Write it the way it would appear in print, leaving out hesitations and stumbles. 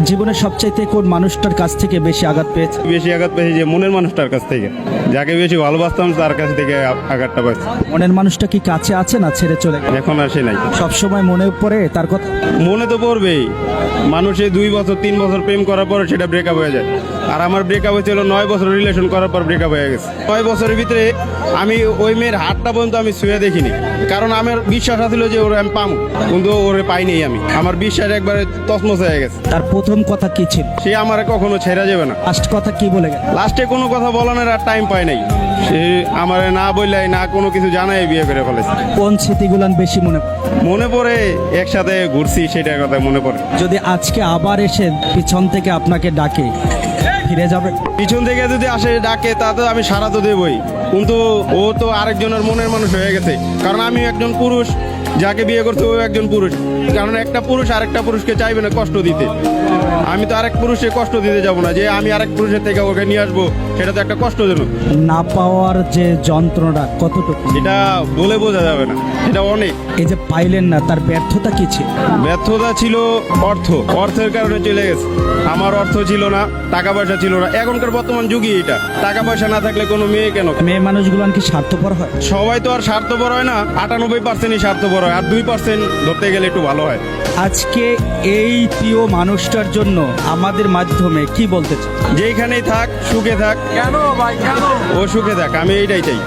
জীবনের সবচাইতে কোন মানুষটার কাছ থেকে বেশি আঘাত পেয়েছে? বেশি আঘাত পেয়েছি যে মনের মানুষটার কাছ থেকে, যাকে বেশি ভালোবাসতাম তার কাছ থেকে আঘাতটা পাইছি। মনের মানুষটা কি কাছে আছে না ছেড়ে চলে গেছে? এখন আসে নাই। সবসময় মনে পড়ে তার কথা? মনে তো পড়বেই। মানুষে 2 বছর 3 বছর প্রেম করার পর সেটা ব্রেকআপ হয়ে যায়, আর আমার ব্রেকআপ হয়েছিল 9 বছর রিলেশন করার পর ব্রেকআপ হয়ে গেছে। 9 বছরের ভিতরে আমি ওই মেয়ের হাতটা পর্যন্ত আমি ছুঁয়ে দেখিনি, কারণ আমার বিশ্বাস ছিল যে ওরে আমি পাবো, কিন্তু ওরে পাইনি। আমার বিশ্বাস একবারে তছনছ হয়ে গেছে। তার প্রথম কথা কি ছিল? সে আমার কখনো ছেড়ে যাবে না। লাস্ট কথা কি বলে গেছে? লাস্টে কোনো কথা বলানোর আর টাইম পায় নাই। সে আমার না বললাই না কোনো কিছু জানাই বিয়ে করে ফেলেছে। কোন স্মৃতিগুলান বেশি মনে পড়ে? মনে পড়ে একসাথে ঘুরছি, সেটার কথা মনে পড়ে। যদি আজকে আবার এসে পিছন থেকে আপনাকে ডাকে, ফিরে যাবে? পিছন থেকে যদি আসে ডাকে তা তো আমি সারা তো দেবই, কিন্তু ও তো আরেকজনের মনের মানুষ হয়ে গেছে। কারণ আমি একজন পুরুষ, যাকে বিয়ে করতে ও একজন পুরুষ। কারণ একটা পুরুষ আরেকটা পুরুষকে চাইবে না কষ্ট দিতে। আমি তো আরেক পুরুষকে কষ্ট দিতে যাব না, যে আমি আরেক পুরুষের থেকে ওকে নিয়ে আসবো, সেটা তো একটা কষ্টজনক। না পাওয়ার যে যন্ত্রণা কতটুকু এটা বলে বোঝা যাবে না, এটা অনেক। এই যে পাইলেন না, তার ব্যর্থতা কি ছিল? ব্যর্থতা ছিল অর্থের কারণে চলে গেছে। আমার অর্থ ছিল না, টাকা পয়সা ছিল না। এখনকার বর্তমান যুগে এটা টাকা পয়সা না থাকলে কোনো মেয়ে কেন? মেয়ে মানুষগুলান কি স্বার্থপর হয়? সবাই তো আর স্বার্থপর হয় না, 98%ই স্বার্থপর হয়, আর 2% ধরতে গেলে একটু ভালো হয়। আজকে এই প্রিয় মানুষটার জন্য আমাদের মাধ্যমে কি বলতে চাই? যেইখানেই থাক সুখে থাক, কেন ভাই কেন ও সুখে থাক, আমি এইটাই চাই।